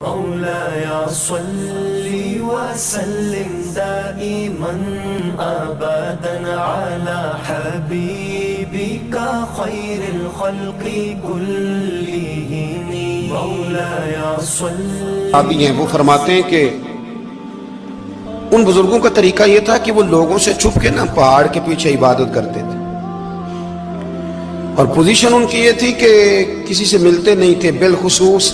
مولاي صل وسلم دائما أبدا على حبيبك خير الخلق كلهم مولاي صل. ابھی ہیں وہ فرماتے ہیں کہ ان بزرگوں کا طریقہ یہ تھا کہ وہ لوگوں سے چھپ کے نا پہاڑ کے پیچھے عبادت کرتے تھے، اور پوزیشن ان کی یہ تھی کہ کسی سے ملتے نہیں تھے، بالخصوص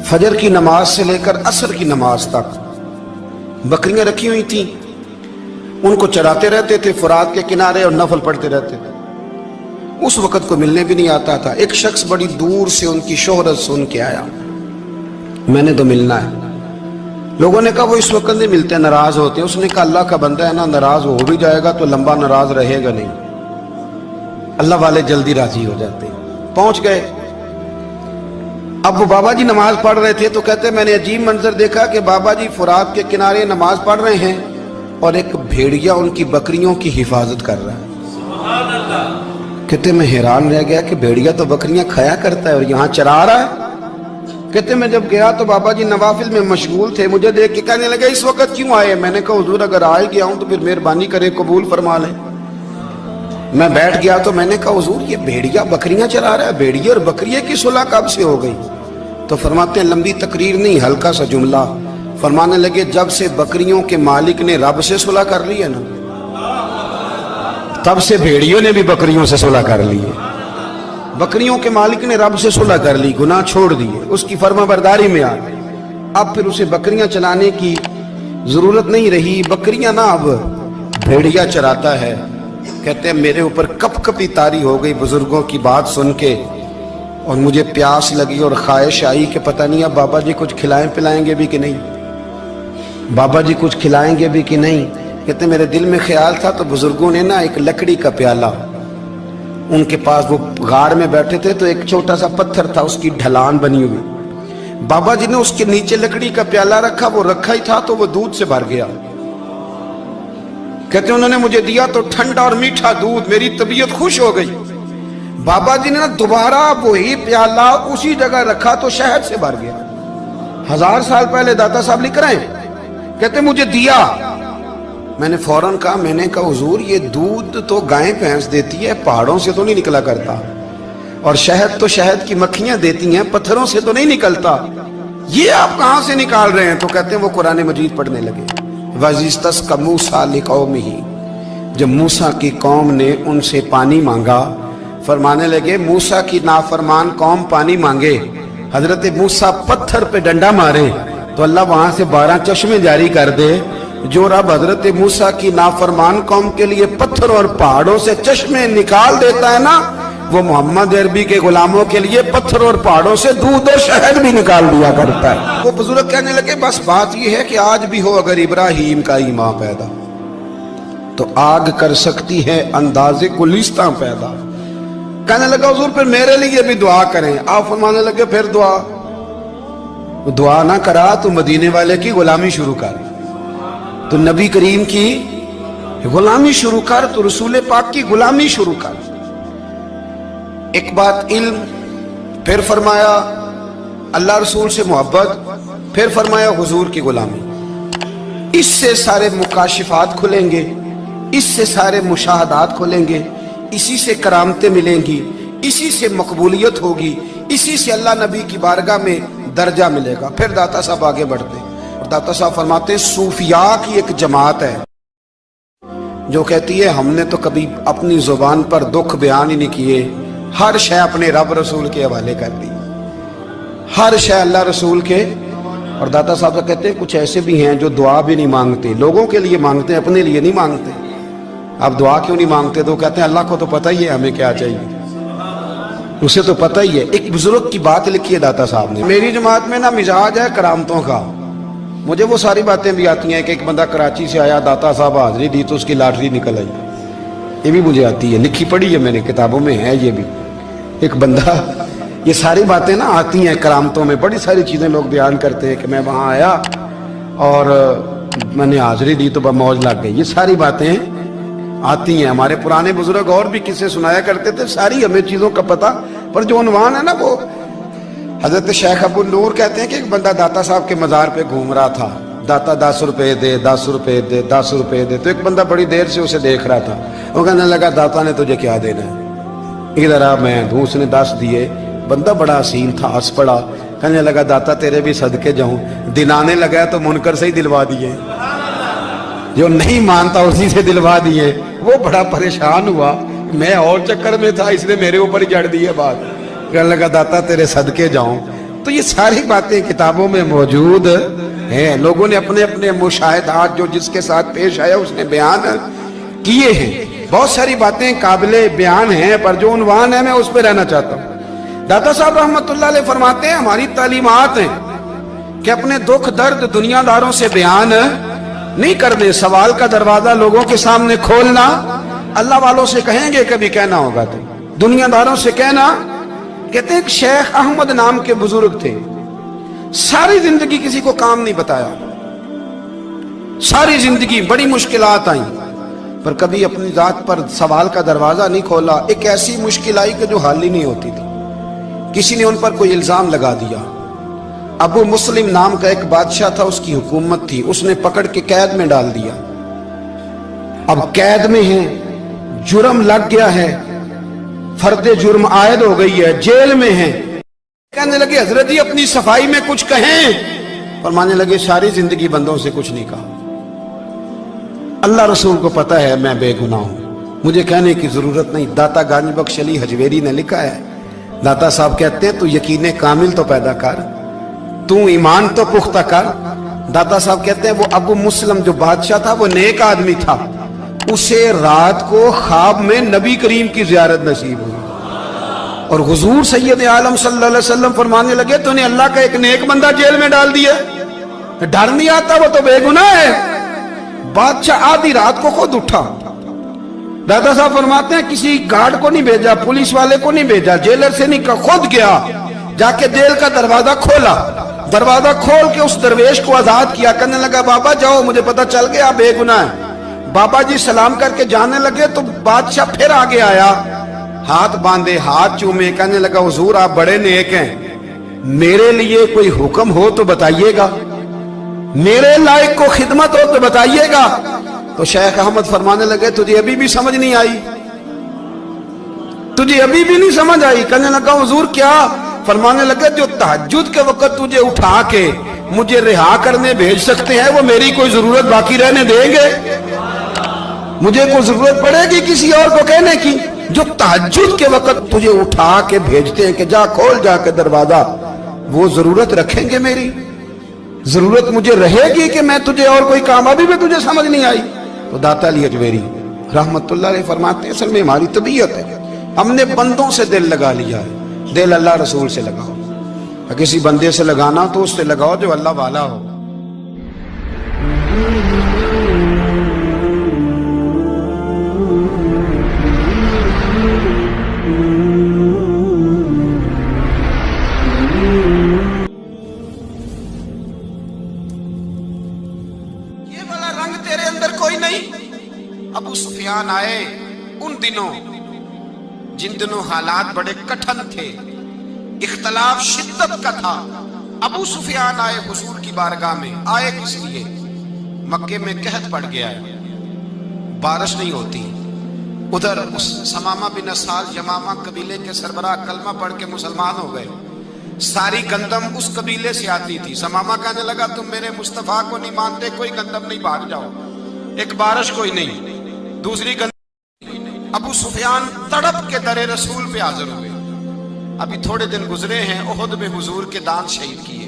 فجر کی نماز سے لے کر عصر کی نماز تک بکریاں رکھی ہوئی تھیں، ان کو چراتے رہتے تھے فرات کے کنارے اور نفل پڑھتے رہتے تھے. اس وقت کو ملنے بھی نہیں آتا تھا. ایک شخص بڑی دور سے ان کی شہرت سن کے آیا، میں نے تو ملنا ہے. لوگوں نے کہا وہ اس وقت نہیں ملتے، ناراض ہوتے ہیں. اس نے کہا اللہ کا بندہ ہے نا، ناراض ہو بھی جائے گا تو لمبا ناراض رہے گا نہیں، اللہ والے جلدی راضی ہو جاتے ہیں. پہنچ گئے. اب وہ بابا جی نماز پڑھ رہے تھے تو کہتے میں نے عجیب منظر دیکھا کہ بابا جی فرات کے کنارے نماز پڑھ رہے ہیں اور ایک بھیڑیا ان کی بکریوں کی حفاظت کر رہا ہے. سبحان اللہ. کہتے میں حیران رہ گیا کہ بھیڑیا تو بکریاں کھایا کرتا ہے اور یہاں چرا رہا ہے. کہتے میں جب گیا تو بابا جی نوافل میں مشغول تھے، مجھے دیکھ کے کہنے لگے اس وقت کیوں آئے؟ میں نے کہا حضور اگر آئے گیا ہوں تو پھر مہربانی کرے قبول فرما لیں. میں بیٹھ گیا تو میں نے کہا حضور یہ بھیڑیا بکریاں چرا رہا ہے، بھیڑیا اور بکریے کی صلح کب سے ہو گئی؟ تو فرماتے ہیں لمبی تقریر نہیں، ہلکا سا جملہ. فرمانے لگے جب سے بکریوں کے مالک نے رب سے صلح کر لی ہے نا، تب سے بھیڑیوں نے بھی بکریوں سے صلح کر لی ہے. بکریوں کے مالک نے رب سے صلح کر لی، گناہ چھوڑ دیے، اس کی فرما برداری میں آ گئے. اب پھر اسے بکریاں چلانے کی ضرورت نہیں رہی. بکریاں نہ اب بھیڑیا چراتا ہے. کہتے ہیں میرے اوپر کپ کپی طاری ہو گئی بزرگوں کی بات سن کے، اور مجھے پیاس لگی اور خواہش آئی کہ پتہ نہیں اب بابا جی کچھ کھلائیں پلائیں گے بھی کہ نہیں، بابا جی کچھ کھلائیں گے بھی کہ نہیں. کہتے میرے دل میں خیال تھا تو بزرگوں نے نا ایک لکڑی کا پیالہ، ان کے پاس وہ غار میں بیٹھے تھے تو ایک چھوٹا سا پتھر تھا، اس کی ڈھلان بنی ہوئی. بابا جی نے اس کے نیچے لکڑی کا پیالہ رکھا، وہ رکھا ہی تھا تو وہ دودھ سے بھر گیا. کہتے انہوں نے مجھے دیا تو ٹھنڈا اور میٹھا دودھ، میری طبیعت خوش ہو گئی. بابا جی نے دوبارہ وہی پیالہ اسی جگہ رکھا تو شہد سے بھر گیا. 1000 سال پہلے داتا صاحب لکھ رہے ہیں. کہتے مجھے دیا. میں نے فوراً کہا، میں نے کہا حضور یہ دودھ تو گائیں بھینس دیتی ہے، پہاڑوں سے تو نہیں نکلا کرتا، اور شہد تو شہد کی مکھیاں دیتی ہیں، پتھروں سے تو نہیں نکلتا، یہ آپ کہاں سے نکال رہے ہیں؟ تو کہتے ہیں وہ قرآن مجید پڑھنے لگے. وَإِذِ اسْتَسْقَىٰ مُوسَىٰ لِقَوْمِهِ، جب موسیٰ کی قوم نے ان سے پانی مانگا. فرمانے لگے موسیٰ کی نافرمان قوم پانی مانگے، حضرت موسیٰ پتھر پہ ڈنڈا مارے تو اللہ وہاں سے 12 چشمے جاری کر دے. جو رب حضرت موسیٰ کی نافرمان قوم کے لیے پتھر اور پہاڑوں سے چشمے نکال دیتا ہے نا، وہ محمد عربی کے غلاموں کے لیے پتھر اور پہاڑوں سے دودھ اور شہد بھی نکال دیا کرتا ہے. وہ بزرگ کہنے لگے بس بات یہ ہے کہ آج بھی ہو اگر ابراہیم کا ایمان پیدا تو آگ کر سکتی ہے انداز گلستاں پیدا. کہنے لگا حضور پھر میرے لیے بھی دعا کریں. آپ فرمانے لگے پھر دعا نہ کرا تو مدینے والے کی غلامی شروع کر، تو نبی کریم کی غلامی شروع کر، تو رسول پاک کی غلامی شروع کر. ایک بات علم، پھر فرمایا اللہ رسول سے محبت، پھر فرمایا حضور کی غلامی. اس سے سارے مکاشفات کھلیں گے، اس سے سارے مشاہدات کھلیں گے، اسی سے کرامتیں ملیں گی، اسی سے مقبولیت ہوگی، اسی سے اللہ نبی کی بارگاہ میں درجہ ملے گا. پھر داتا صاحب آگے بڑھتے ہیں اور داتا صاحب فرماتے ہیں صوفیاء کی ایک جماعت ہے جو کہتی ہے ہم نے تو کبھی اپنی زبان پر دکھ بیان ہی نہیں کیے، ہر شے اپنے رب رسول کے حوالے کر دی، ہر شے اللہ رسول کے. اور داتا صاحب کہتے ہیں کچھ ایسے بھی ہیں جو دعا بھی نہیں مانگتے، لوگوں کے لیے مانگتے ہیں، اپنے لیے نہیں مانگتے. آپ دعا کیوں نہیں مانگتے؟ تو کہتے ہیں اللہ کو تو پتہ ہی ہے ہمیں کیا چاہیے، اسے تو پتہ ہی ہے. ایک بزرگ کی بات لکھی ہے داتا صاحب نے، میری جماعت میں نا مزاج ہے کرامتوں کا. مجھے وہ ساری باتیں بھی آتی ہیں کہ ایک بندہ کراچی سے آیا، داتا صاحب حاضری دی تو اس کی لاٹری نکل آئی، یہ بھی مجھے آتی ہے، لکھی پڑھی ہے میں نے، کتابوں میں ہے یہ بھی. ایک بندہ، یہ ساری باتیں نا آتی ہیں کرامتوں میں، بڑی ساری چیزیں لوگ بیان کرتے ہیں کہ میں وہاں آیا اور میں نے حاضری دی تو موج لگ گئی. یہ ساری باتیں آتی ہیں. ہمارے پرانے بزرگ اور بھی قصے سنایا کرتے تھے، ساری ہمیں چیزوں کا پتہ، پر جو عنوان ہے نا وہ حضرت شیخ ابو نور کہتے ہیں کہ ایک بندہ داتا صاحب کے مزار پہ گھوم رہا تھا، داتا 10 روپے دے 10 روپے دے 10 روپے دے، تو ایک بندہ بڑی دیر سے اسے دیکھ رہا تھا، وہ کہنے لگا داتا نے تجھے کیا دینا ہے، ادھر آ میں دوں۔ اس نے 10 دیے، بندہ بڑا حسین تھا، ہنس پڑا، کہنے لگا داتا تیرے بھی صدقے جاؤں، دلانے لگا تو منکر سے ہی دلوا دیے، جو نہیں مانتا اسی سے دلوا دیے۔ وہ بڑا پریشان ہوا، میں اور چکر میں تھا، اس نے میرے اوپر ہی جڑ دی ہے بات، کہنے لگا داتا تیرے صدقے جاؤں۔ تو یہ ساری باتیں کتابوں میں موجود ہیں، لوگوں نے اپنے اپنے مشاہدات جو جس کے ساتھ پیش آیا اس نے بیان کیے ہیں۔ بہت ساری باتیں قابل بیان ہیں، پر جو عنوان ہے میں اس پہ رہنا چاہتا ہوں۔ داتا صاحب رحمۃ اللہ علیہ فرماتے ہیں ہماری تعلیمات ہیں کہ اپنے دکھ درد دنیا داروں سے بیان نہیں کرنے، سوال کا دروازہ لوگوں کے سامنے کھولنا اللہ والوں سے کہیں گے کبھی کہنا ہوگا تو دنیا داروں سے کہنا۔ کہتے ہیں کہ شیخ احمد نام کے بزرگ تھے، ساری زندگی کسی کو کام نہیں بتایا، ساری زندگی بڑی مشکلات آئیں، پر کبھی اپنی ذات پر سوال کا دروازہ نہیں کھولا۔ ایک ایسی مشکل آئی کہ جو حل ہی نہیں ہوتی تھی، کسی نے ان پر کوئی الزام لگا دیا۔ ابو مسلم نام کا ایک بادشاہ تھا، اس کی حکومت تھی، اس نے پکڑ کے قید میں ڈال دیا۔ اب قید میں ہیں، جرم لگ گیا ہے، فرد جرم عائد ہو گئی ہے، جیل میں ہیں۔ کہنے لگے حضرت جی اپنی صفائی میں کچھ کہیں، فرمانے لگے ساری زندگی بندوں سے کچھ نہیں کہا، اللہ رسول کو پتہ ہے میں بے گناہ ہوں، مجھے کہنے کی ضرورت نہیں۔ داتا گنج بخش علی حجویری نے لکھا ہے، داتا صاحب کہتے ہیں تو یقین کامل تو پیدا کر، تو ایمان تو پختہ کر۔ داتا صاحب کہتے ہیں وہ ابو مسلم جو بادشاہ تھا وہ نیک آدمی تھا، اسے رات کو خواب میں نبی کریم کی زیارت نصیب ہوئی، اور حضور سید عالم صلی اللہ علیہ وسلم فرمانے لگے تو نے اللہ کا ایک نیک بندہ جیل میں ڈال دیا، ڈر نہیں آتا، وہ تو بے گناہ ہے۔ بادشاہ آدھی رات کو خود اٹھا، دادا صاحب فرماتے ہیں کسی گارڈ کو نہیں بھیجا، پولیس والے کو نہیں بھیجا، جیلر سے نہیں کہا، خود گیا، جا کے جیل کا دروازہ کھولا، دروازہ کھول کے اس درویش کو آزاد کیا، کہنے لگا بابا جاؤ مجھے پتہ چل گیا بے گناہ ہے۔ بابا جی سلام کر کے جانے لگے تو بادشاہ پھر آگے آیا، ہاتھ باندھے، ہاتھ چومے، کہنے لگا حضور آپ بڑے نیک ہیں، میرے لیے کوئی حکم ہو تو بتائیے گا، میرے لائق کو خدمت ہو تو بتائیے گا۔ تو شیخ احمد فرمانے لگے تجھے ابھی بھی سمجھ نہیں آئی، تجھے ابھی بھی نہیں سمجھ آئی؟ کہنے لگا حضور کیا؟ فرمانے لگے جو تہجد کے وقت تجھے اٹھا کے مجھے رہا کرنے بھیج سکتے ہیں وہ میری کوئی ضرورت باقی رہنے دیں گے؟ مجھے کوئی ضرورت پڑے گی کسی اور کو کہنے کی؟ جو تہجد کے وقت تجھے اٹھا کے بھیجتے ہیں کہ جا کھول جا کے دروازہ، وہ ضرورت رکھیں گے میری؟ ضرورت مجھے رہے گی کہ میں تجھے اور کوئی کام؟ ابھی بھی تجھے سمجھ نہیں آئی؟ تو داتا علی حجویری رحمت اللہ علیہ فرماتے ہیں اصل میں ہماری طبیعت ہے، ہم نے بندوں سے دل لگا لیا ہے، دل اللہ رسول سے لگاؤ، کسی بندے سے لگانا تو اس سے لگاؤ جو اللہ والا ہو۔ یہ والا رنگ تیرے اندر کوئی نہیں۔ ابو سفیان آئے ان دنوں جن دنوں حالات بڑے کٹھن تھے، اختلاف شدت کا تھا۔ ابو سفیان آئے حضور کی بارگاہ میں، آئے کس لیے؟ مکے میں قحط پڑ گیا ہے، بارش نہیں ہوتی، ادھر اس سمامہ بن اسال یمامہ قبیلے کے سربراہ کلمہ پڑھ کے مسلمان ہو گئے، ساری گندم اس قبیلے سے آتی تھی۔ سمامہ کہنے لگا تم میرے مصطفیٰ کو نہیں مانتے، کوئی گندم نہیں، بھاگ جاؤ، ایک بارش کوئی نہیں، دوسری گندم۔ ابو سفیان تڑپ کے در رسول پہ حاضر ہوئے۔ ابھی تھوڑے دن گزرے ہیں احد میں حضور کے دانت شہید کیے،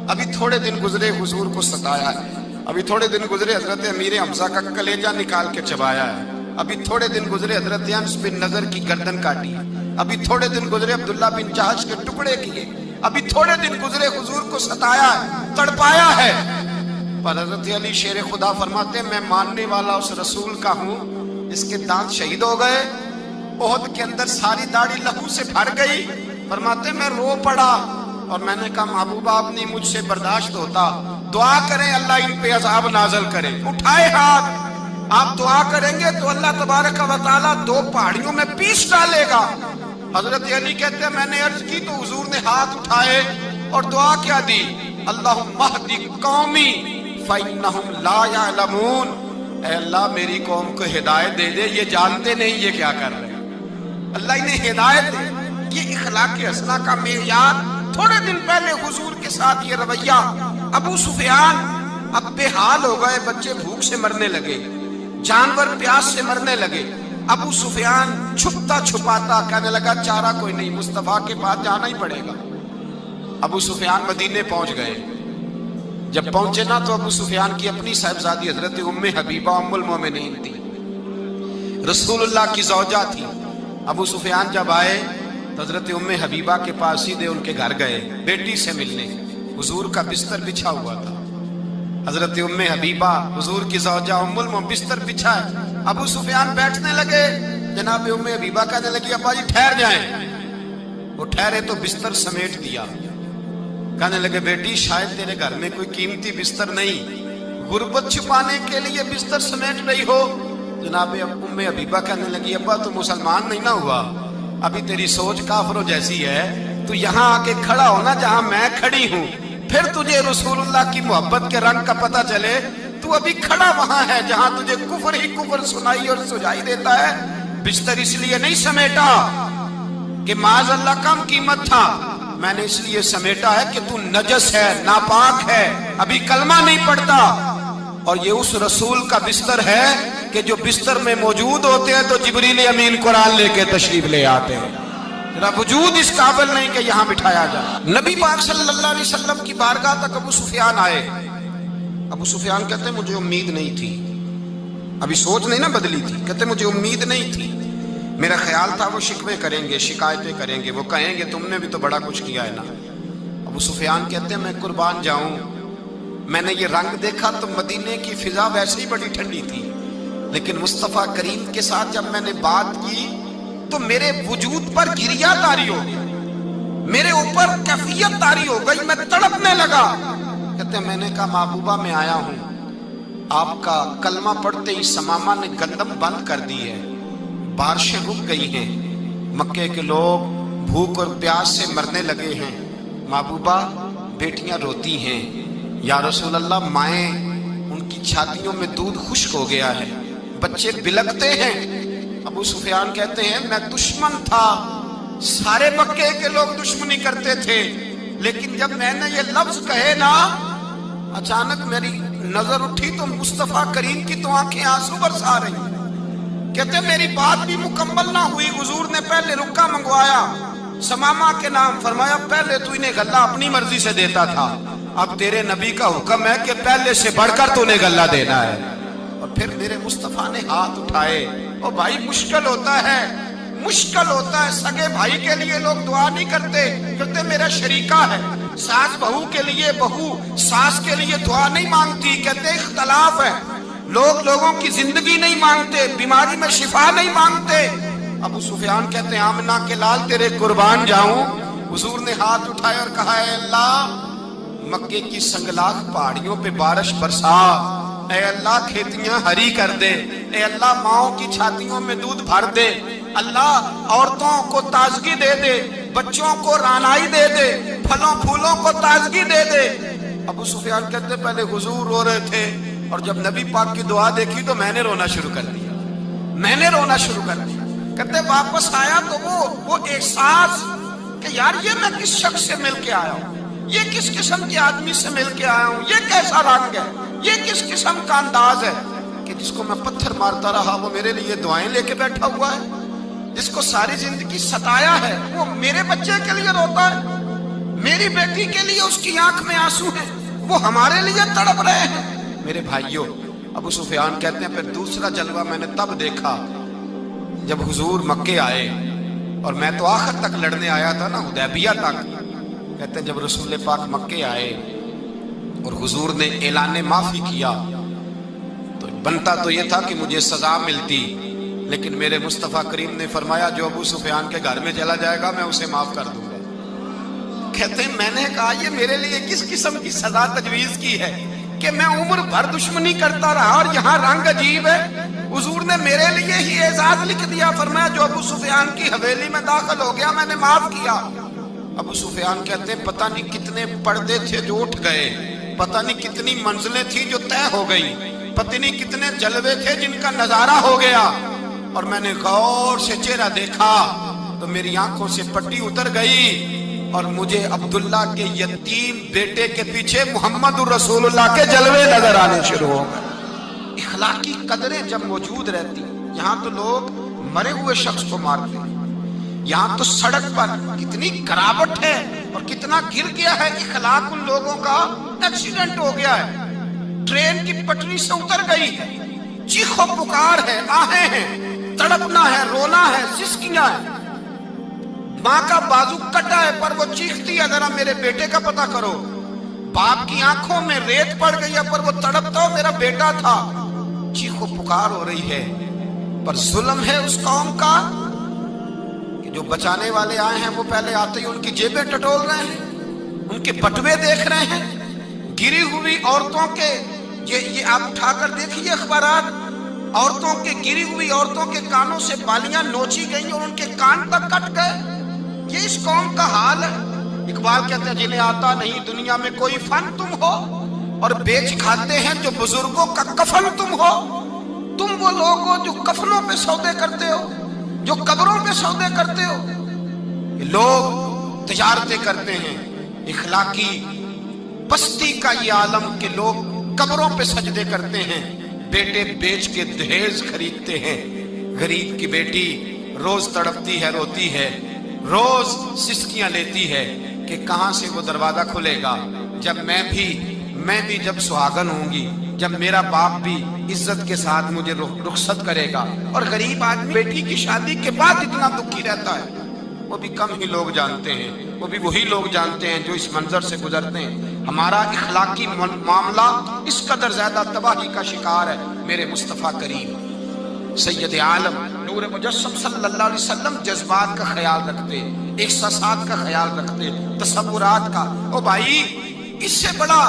ابھی تھوڑے دن گزرے حضور کو ستایا ہے، ابھی تھوڑے دن گزرے حضرت امیر حمزہ کا کلیجہ نکال کے چبایا ہے، ابھی تھوڑے دن گزرے حضرت انس بن نضر کی گردن کاٹی، ابھی تھوڑے دن گزرے عبداللہ بن جہش کے ٹکڑے کیے، ابھی تھوڑے دن گزرے حضور کو ستایا ہے، تڑپایا ہے۔ پر حضرت علی شیر خدا فرماتے ہیں میں ماننے والا اس رسول کا ہوں اس کے دانت شہید ہو گئے، احد کے اندر ساری داڑھی لہو سے بھر گئی۔ فرماتے میں رو پڑا اور میں نے کہا محبوب آپ نہیں مجھ سے برداشت ہوتا، دعا کریں اللہ ان پہ عذاب نازل کرے۔ اٹھائے ہاتھ، آپ دعا کریں گے تو اللہ تبارک و تعالیٰ 2 پہاڑیوں میں پیس ڈالے گا۔ حضرت علی کہتے ہیں میں نے عرض کی تو حضور نے ہاتھ اٹھائے اور دعا کیا دی، اللہم اہدی قومی فإنہم لا یعلمون، اے اللہ میری قوم کو ہدایت دے دے، یہ جانتے نہیں یہ کیا کر رہے ہیں، اللہ انہیں ہدایت دے۔ یہ اخلاق حسنہ کا معیار۔ تھوڑے دن پہلے حضور کے ساتھ یہ رویہ، ابو سفیان اب بے حال ہو گئے، بچے بھوک سے مرنے لگے، جانور پیاس سے مرنے لگے، ابو سفیان چھپتا چھپاتا کہنے لگا چارہ کوئی نہیں، مصطفیٰ کے پاس جانا ہی پڑے گا۔ ابو سفیان مدینے پہنچ گئے، جب پہنچے نا تو ابو سفیان کی اپنی صاحبزادی حضرت ام حبیبہ ام المومنین تھی، رسول اللہ کی زوجہ تھی۔ ابو سفیان جب آئے تو حضرت ام حبیبہ کے پاس سیدھے ان کے گھر گئے بیٹی سے ملنے، حضور کا بستر بچھا ہوا تھا، حضرت ام حبیبہ حضور کی زوجہ ام المومنین بستر بچھا ہے، ابو سفیان بیٹھنے لگے، جناب ام حبیبہ کہنے لگی ابا جی ٹھہر جائیں، وہ ٹھہرے تو بستر سمیٹ دیا، کہنے لگے بیٹی شاید تیرے گھر میں کوئی قیمتی بستر نہیں، غربت چھپانے کے لیے بستر سمیٹ رہی ہو۔ جناب ام حبیبہ کہنے لگی ابا تو مسلمان نہیں نہ ہوا، ابھی تیری سوچ کافروں جیسی ہے، تو یہاں آ کے کھڑا ہونا جہاں میں کھڑی ہوں، پھر تجھے رسول اللہ کی محبت کے رنگ کا پتہ چلے، تو ابھی کھڑا وہاں ہے جہاں تجھے کفر ہی کفر سنائی اور سجائی دیتا ہے۔ بستر اس لیے نہیں سمیٹا کہ معاذ اللہ کم قیمت تھا، میں نے اس لیے سمیٹا ہے کہ تو نجس ہے، ناپاک ہے، ابھی کلمہ نہیں پڑھتا، اور یہ اس رسول کا بستر ہے کہ جو بستر میں موجود ہوتے ہیں تو جبریل امین قرآن لے کے تشریف لے آتے ہیں، ذرا وجود اس قابل نہیں کہ یہاں بٹھایا جائے۔ نبی پاک صلی اللہ علیہ وسلم کی بارگاہ تک ابو سفیان آئے، ابو سفیان کہتے ہیں مجھے امید نہیں تھی، ابھی سوچ نہیں نہ بدلی تھی، کہتے مجھے امید نہیں تھی، میرا خیال تھا وہ شکوے کریں گے، شکایتیں کریں گے، وہ کہیں گے تم نے بھی تو بڑا کچھ کیا ہے نا۔ ابو سفیان کہتے ہیں میں قربان جاؤں، میں نے یہ رنگ دیکھا تو مدینے کی فضا ویسے ہی بڑی ٹھنڈی تھی، لیکن مصطفیٰ کریم کے ساتھ جب میں نے بات کی تو میرے وجود پر گریہ طاری ہو گئی، میرے اوپر کیفیت طاری ہو گئی، میں تڑپنے لگا۔ کہتے ہیں میں نے کہا محبوبہ میں آیا ہوں، آپ کا کلمہ پڑھتے ہی سمامہ نے گندم بند کر دی ہے، بارشیں رک گئی ہیں، مکے کے لوگ بھوک اور پیاس سے مرنے لگے ہیں، محبوبہ بیٹیاں روتی ہیں، یا رسول اللہ مائیں ان کی چھاتیوں میں دودھ خشک ہو گیا ہے، بچے بلکتے ہیں۔ ابو سفیان کہتے ہیں میں دشمن تھا، سارے مکے کے لوگ دشمنی کرتے تھے، لیکن جب میں نے یہ لفظ کہے نا اچانک میری نظر اٹھی تو مصطفیٰ کریم کی تو آنکھیں آنسو برسا رہی۔ کہتے ہیں میری بات بھی مکمل نہ ہوئی، حضور نے پہلے رکا منگوایا سمامہ کے نام، فرمایا پہلے تو انہیں غلہ اپنی مرضی سے دیتا تھا، اب تیرے نبی کا حکم ہے کہ پہلے سے بڑھ کر تو انہیں غلہ دینا ہے۔ اور پھر میرے مصطفیٰ نے ہاتھ اٹھائے، اور بھائی مشکل ہوتا ہے، مشکل ہوتا ہے، سگے بھائی کے لیے لوگ دعا نہیں کرتے، کہتے میرا شریکہ ہے، ساس بہو کے لیے بہو ساس کے لیے دعا نہیں مانگتی، کہتے اختلاف ہے، لوگ لوگوں کی زندگی نہیں مانگتے، بیماری میں شفا نہیں مانگتے۔ ابو سفیان کہتے ہیں آمنہ کے لال تیرے قربان جاؤں، حضور نے ہاتھ اٹھائے اور کہا اے اللہ مکے کی سنگلاخ پہاڑیوں پہ بارش برسا، اے اللہ کھیتیاں ہری کر دے، اے اللہ ماؤں کی چھاتیوں میں دودھ بھر دے، اللہ عورتوں کو تازگی دے دے، بچوں کو رانائی دے دے، پھلوں پھولوں کو تازگی دے دے۔ ابو سفیان کہتے پہلے حضور رو رہے تھے، اور جب نبی پاک کی دعا دیکھی تو میں نے رونا شروع کر دیا، میں نے رونا شروع کر دیا۔ کہتے واپس آیا تو وہ احساس کہ یار یہ میں کس شخص سے مل کے آیا ہوں، یہ کس قسم کے آدمی سے مل کے آیا ہوں، یہ کیسا رنگ ہے، یہ کس قسم کا انداز ہے کہ جس کو میں پتھر مارتا رہا وہ میرے لیے دعائیں لے کے بیٹھا ہوا ہے، جس کو ساری زندگی ستایا ہے وہ میرے بچے کے لیے روتا ہے، میری بیٹی کے لیے اس کی آنکھ میں آنسو ہیں، وہ ہمارے لیے تڑپ رہے ہیں۔ میرے بھائیوں، ابو سفیان کہتے ہیں پھر دوسرا جلوہ میں نے تب دیکھا جب حضور مکے آئے، اور میں تو آخر تک لڑنے آیا تھا نا، حدیبیہ تک۔ کہتے ہیں جب رسول پاک مکے آئے اور حضور نے اعلان معافی کیا تو بنتا تو یہ تھا کہ مجھے سزا ملتی، لیکن میرے مصطفیٰ کریم نے فرمایا جو ابو سفیان کے گھر میں چلا جائے گا میں اسے معاف کر دوں گا۔ کہتے ہیں میں نے کہا یہ میرے لیے کس قسم کی سزا تجویز کی ہے کہ میں عمر بھر دشمنی کرتا رہا اور یہاں رنگ عجیب ہے۔ حضور نے میرے لیے ہی اعزاز لکھ دیا، فرمایا جو ابو سفیان کی حویلی میں داخل ہو گیا میں نے معاف کیا۔ ابو سفیان کہتے ہیں پتہ نہیں کتنے پردے تھے جو اٹھ گئے، پتہ نہیں کتنی منزلیں تھی جو طے ہو گئی، پتہ نہیں کتنے جلوے تھے جن کا نظارہ ہو گیا، اور میں نے غور سے چہرہ دیکھا تو میری آنکھوں سے پٹی اتر گئی، اور مجھے عبداللہ کے یتیم بیٹے کے پیچھے محمد الرسول اللہ کے جلوے نظر آنے شروع ہو گئے۔ اخلاقی قدریں جب موجود رہتی، یہاں تو لوگ مرے ہوئے شخص کو مارتے ہیں، یہاں تو سڑک پر کتنی گراوٹ ہے اور کتنا گر گیا ہے، اخلاق ان لوگوں کا ایکسیڈنٹ ہو گیا ہے، ٹرین کی پٹری سے اتر گئی ہے، چیخ و پکار ہے، آہیں ہیں، تڑپنا ہے، رونا ہے، سسکیاں ہے، ماں کا بازو کٹا ہے پر وہ چیختی ہے ذرا میرے بیٹے کا پتہ کرو، باپ کی آنکھوں میں ریت پڑ گئی ہے پر وہ تڑپتا ہو میرا بیٹا تھا، چیخ و پکار ہو رہی ہے۔ پر ظلم ہے اس قوم کا کہ جو بچانے والے آئے ہیں وہ پہلے آتے ہی ان کی جیبیں ٹٹول رہے ہیں، ان کے بٹوے دیکھ رہے ہیں، گری ہوئی عورتوں کے، یہ آپ اٹھا کر دیکھیے اخبارات، عورتوں کے گری ہوئی عورتوں کے کانوں سے بالیاں نوچی گئی اور ان کے کان تک کٹ گئے۔ یہ اس قوم کا حال ہے۔ اقبال کہتے ہیں جنہیں آتا نہیں دنیا میں کوئی فن تم ہو، اور بیچ کھاتے ہیں جو بزرگوں کا کفن تم ہو۔ تم وہ لوگ ہو جو کفنوں پہ سودے کرتے ہو، جو قبروں پہ سودے کرتے ہو۔ لوگ تجارتیں کرتے ہیں، اخلاقی پستی کا یہ عالم کہ لوگ قبروں پہ سجدے کرتے ہیں، بیٹے بیچ کے دہیز خریدتے ہیں۔ غریب کی بیٹی روز تڑپتی ہے، روتی ہے، روز سسکیاں لیتی ہے کہ کہاں سے وہ دروازہ کھلے گا جب میں بھی جب سہاگن ہوں گی، جب میرا باپ بھی عزت کے ساتھ مجھے رخصت کرے گا۔ اور غریب آدمی بیٹی کی شادی کے بعد اتنا دکھی رہتا ہے، وہ بھی کم ہی لوگ جانتے ہیں، وہ بھی وہی لوگ جانتے ہیں جو اس منظر سے گزرتے ہیں۔ ہمارا اخلاقی معاملہ اس قدر زیادہ تباہی کا شکار ہے۔ میرے مصطفیٰ کریم سید عالم نور مجسم صلی اللہ علیہ وسلم جذبات کا خیال رکھتے، احساسات کا خیال رکھتے، تصورات کا۔ او بھائی اس سے بڑا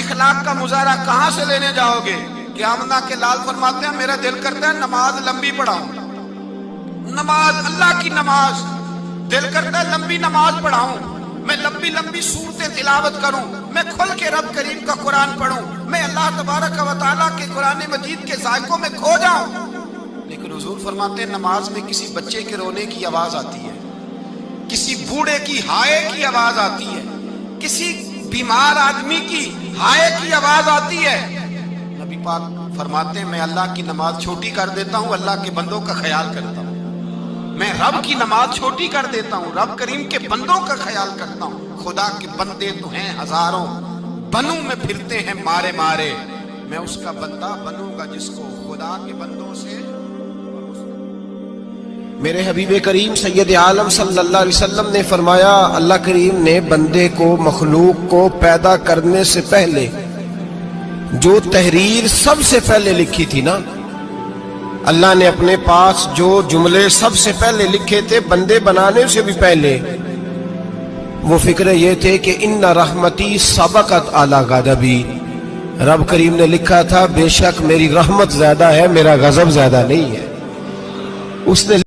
اخلاق کا مظاہرہ کہاں سے لینے جاؤ گے؟ کہ آمنہ کے لال فرماتے ہیں میرا دل کرتا ہے نماز لمبی پڑھاؤں، نماز اللہ کی نماز، دل کرتا ہے لمبی نماز پڑھاؤں، میں لمبی لمبی صورتیں تلاوت کروں، میں کھل کے رب کریم کا قرآن پڑھوں، میں اللہ تبارک و تعالیٰ کے قرآن مجید کے ذائقوں میں کھو جاؤں۔ لیکن حضور فرماتے ہیں نماز میں کسی بچے کے رونے کی آواز آتی ہے، کسی بوڑھے کی ہائے کی آواز آتی ہے، کسی بیمار آدمی کی ہائے کی آواز آتی ہے۔ نبی پاک فرماتے ہیں میں اللہ کی نماز چھوٹی کر دیتا ہوں، اللہ کے بندوں کا خیال کرتا ہوں۔ میں رب کی نماز چھوٹی کر دیتا ہوں، رب کریم کے بندوں کا خیال کرتا ہوں۔ خدا کے بندے تو ہیں ہزاروں، بنوں میں پھرتے ہیں مارے مارے، میں اس کا بندہ بنوں گا جس کو خدا کے بندوں سے۔ میرے حبیب کریم سید عالم صلی اللہ علیہ وسلم نے فرمایا اللہ کریم نے بندے کو، مخلوق کو پیدا کرنے سے پہلے جو تحریر سب سے پہلے لکھی تھی نا، اللہ نے اپنے پاس جو جملے سب سے پہلے لکھے تھے بندے بنانے سے بھی پہلے، وہ فکر یہ تھے کہ ان رحمتی سبقت اعلی غضبی، رب کریم نے لکھا تھا بے شک میری رحمت زیادہ ہے، میرا غضب زیادہ نہیں ہے۔ اس نے